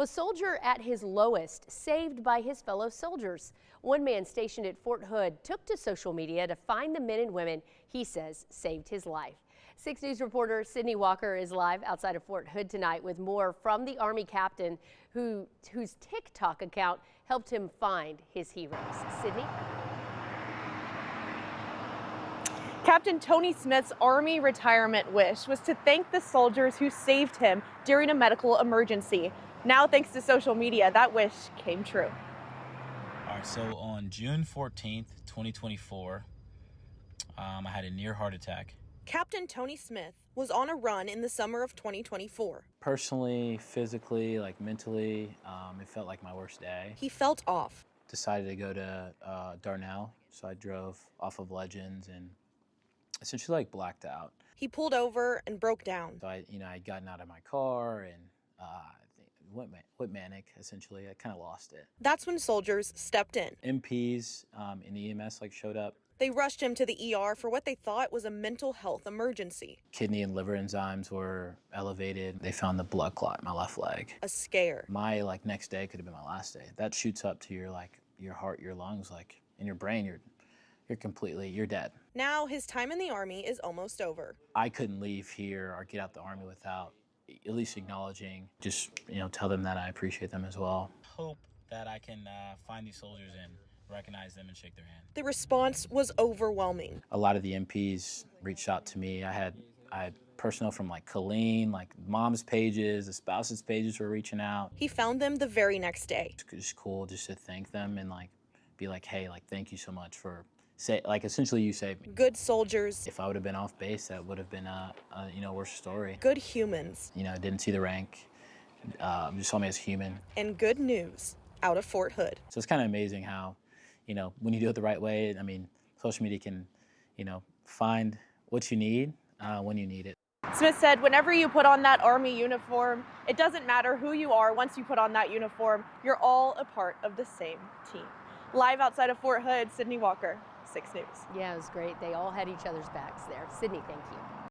Well, a soldier at his lowest, saved by his fellow soldiers. One man stationed at Fort Hood took to social media to find the men and women he says saved his life. 6 News reporter Sydney Walker is live outside of Fort Hood tonight with more from the Army captain whose TikTok account helped him find his heroes. Sydney? Captain Tony Smith's Army retirement wish was to thank the soldiers who saved him during a medical emergency. Now, thanks to social media, that wish came true. All right, so on June 14th, 2024, I had a near heart attack. Captain Tony Smith was on a run in the summer of 2024. Personally, physically, mentally, it felt like my worst day. He felt off. Decided to go to Darnell, so I drove off of Legends and essentially blacked out. He pulled over and broke down. So I'd gotten out of my car and went manic, essentially. I kind of lost it. That's when soldiers stepped in. MPs in EMS showed up. They rushed him to the ER for what they thought was a mental health emergency. Kidney and liver enzymes were elevated. They found the blood clot in my left leg. A scare. My next day could have been my last day. That shoots up to your heart, your lungs, in your brain. You're dead. Now his time in the Army is almost over. I couldn't leave here or get out the Army without at least acknowledging, tell them that I appreciate them as well. Hope that I can find these soldiers and recognize them and shake their hand. The response was overwhelming. A lot of the MPs reached out to me. I had personnel from Colleen, mom's pages, the spouses' pages were reaching out. He found them the very next day. It's just cool just to thank them and be hey, thank you so much for essentially you saved me. Good soldiers. If I would have been off base, that would have been a worse story. Good humans. Didn't see the rank, just saw me as human. And good news out of Fort Hood. So it's kind of amazing how, when you do it the right way, social media can, find what you need when you need it. Smith said, whenever you put on that Army uniform, it doesn't matter who you are. Once you put on that uniform, you're all a part of the same team. Live outside of Fort Hood, Sydney Walker, 6 News. Yeah, it was great. They all had each other's backs there. Sydney, thank you.